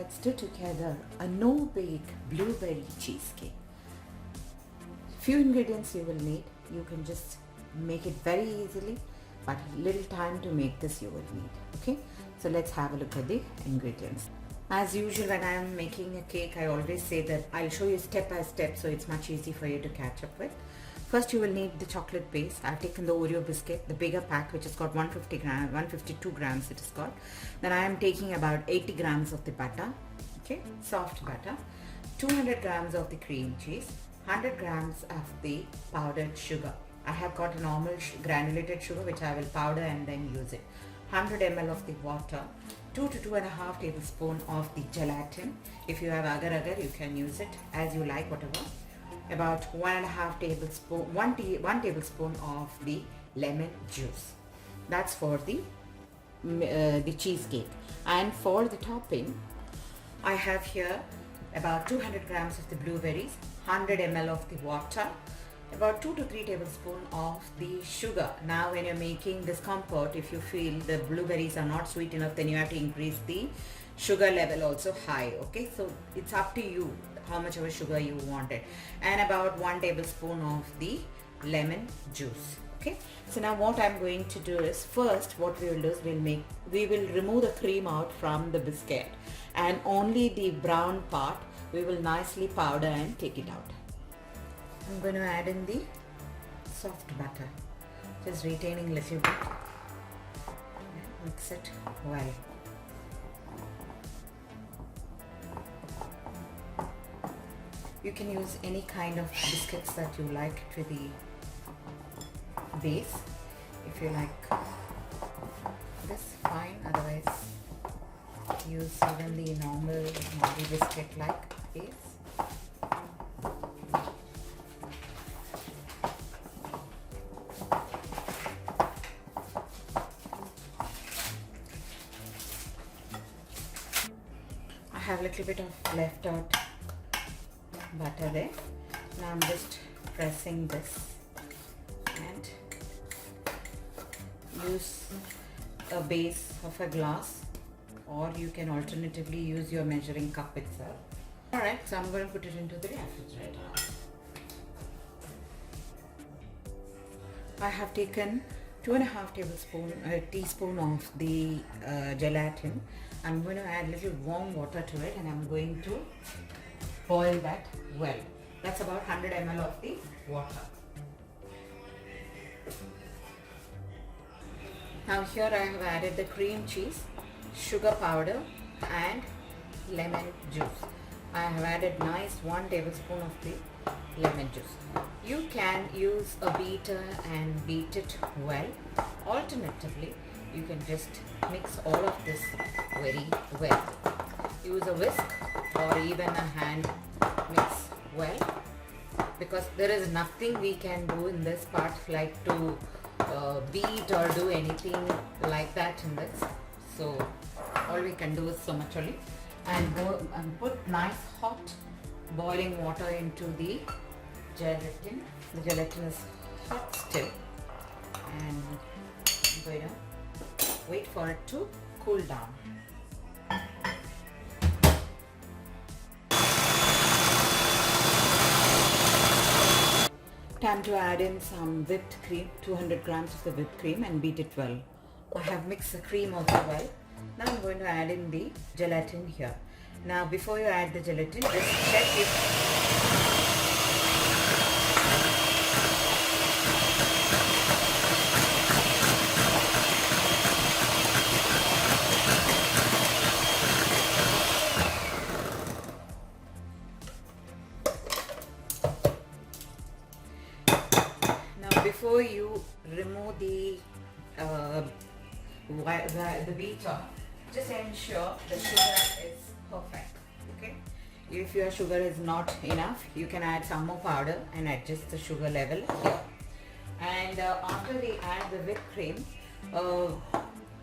let's do together a no-bake blueberry cheesecake. Few ingredients you will need. You can just make it very easily, but little time to make this you will need. Okay, so let's have a look at the ingredients. As usual, when I am making a cake, I always say that I'll show you step by step, so it's much easier for you to catch up with. First, you will need the chocolate base. I've taken the Oreo biscuit, the bigger pack, which has got 152 grams it is got. Then I am taking about 80 grams of the butter, okay, soft butter, 200 grams of the cream cheese, 100 grams of the powdered sugar. I have got a normal granulated sugar which I will powder and then use it. 100 ml of the water, 2 to 2.5 tablespoons of the gelatin. If you have agar-agar, you can use it as you like, whatever. About 1.5 tablespoon, 1 tablespoon of the lemon juice. That's for the cheesecake. And for the topping, I have here about 200 grams of the blueberries, 100 ml of the water, about 2 to 3 tablespoons of the sugar. Now when you're making this compote, if you feel the blueberries are not sweet enough, then you have to increase the sugar level also high. Okay, so it's up to you how much of a sugar you wanted, and about 1 tablespoon of the lemon juice. Okay, so now what I'm going to do is, first what we will do is we will remove the cream out from the biscuit, and only the brown part we will nicely powder and take it out. I'm going to add in the soft butter, just retaining a little bit. Mix it well. You can use any kind of biscuits that you like to the base. If you like this, fine. Otherwise, use even the normal biscuit like base. I have a little bit of left out butter there. Now I'm just pressing this and use a base of a glass, or you can alternatively use your measuring cup itself. Alright, so I'm going to put it into the refrigerator. I have taken 2.5 teaspoon of the gelatin. I'm going to add a little warm water to it, and I'm going to boil that well. That's about 100 ml of the water. Now here I have added the cream cheese, sugar powder and lemon juice. I have added nice 1 tablespoon of the lemon juice. You can use a beater and beat it well. Alternatively, you can just mix all of this very well. Use a whisk or even a hand mix well, because there is nothing we can do in this part like to beat or do anything like that in this. So all we can do is so much only, and go and put nice hot boiling water into the gelatin. The gelatin is hot still, and I'm going to wait for it to cool down. Time to add in some whipped cream, 200 grams of the whipped cream, and beat it well. I have mixed the cream also well. Now I'm going to add in the gelatin here. Now before you add the gelatin, just check if before you remove the beater, just ensure the sugar is perfect. Okay, if your sugar is not enough, you can add some more powder and adjust the sugar level here. And after we add the whipped cream,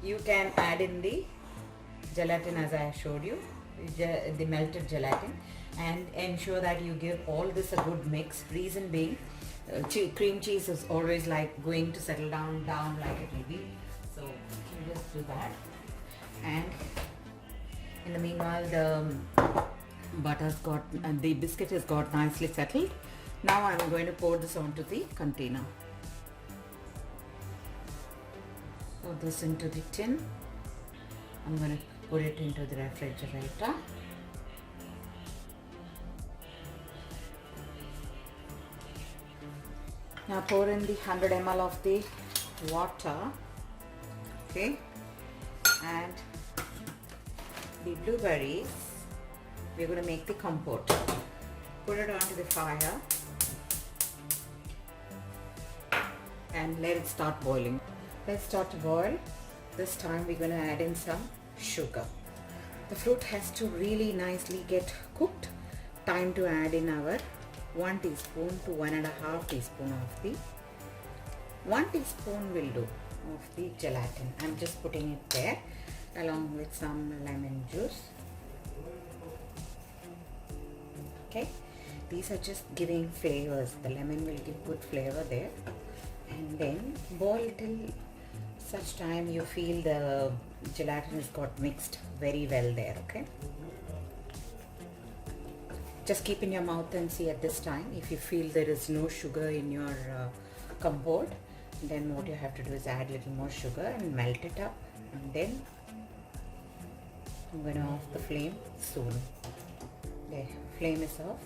you can add in the gelatin as I showed you, the melted gelatin, and ensure that you give all this a good mix. Reason being, cream cheese is always like going to settle down like it will be, so you just do that. And In the meanwhile, the the biscuit has got nicely settled. Now I'm going to pour this onto the container. Pour this into the tin. I'm going to put it into the refrigerator. Now pour in the 100 ml of the water, okay, and the blueberries. We're going to make the compote. Put it onto the fire and let it start boiling. Let's start to boil. This time we're going to add in some sugar. The fruit has to really nicely get cooked. Time to add in our 1 teaspoon to 1.5 teaspoon of the 1 teaspoon will do of the gelatin. I'm just putting it there along with some lemon juice. Okay, these are just giving flavors. The lemon will give good flavor there, and then boil till such time you feel the gelatin has got mixed very well there. Okay, just keep in your mouth and see at this time. If you feel there is no sugar in your compote, then what you have to do is add a little more sugar and melt it up, and then I'm going to off the flame soon. The flame is off.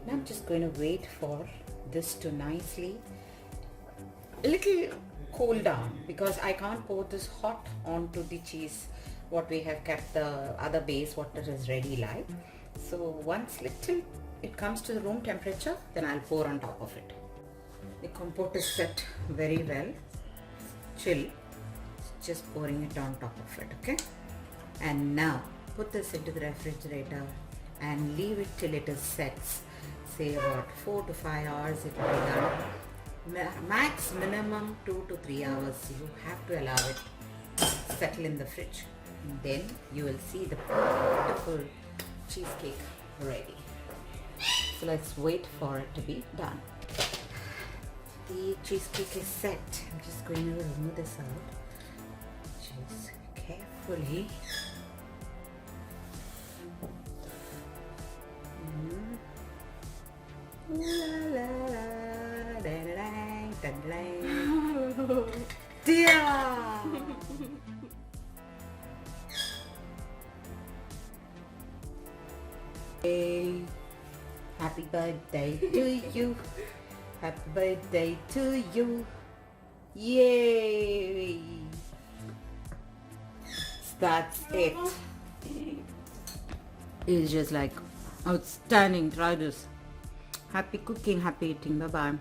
Now I'm just going to wait for this to nicely a little cool down, because I can't pour this hot onto the cheese what we have kept the other base what is ready like. So once little it comes to the room temperature, then I'll pour on top of it. The compote is set very well, chill, just pouring it on top of it. Okay, and now put this into the refrigerator and leave it till it is set. Say about 4 to 5 hours it will be done. Max minimum 2 to 3 hours. You have to allow it to settle in the fridge. And then you will see the beautiful cheesecake ready. So let's wait for it to be done. The cheesecake is set. I'm just going to remove this out. Just carefully. Hey, happy birthday to you. Happy birthday to you. Yay! That's it. It's just like outstanding. Try this. Happy cooking, happy eating. Bye bye.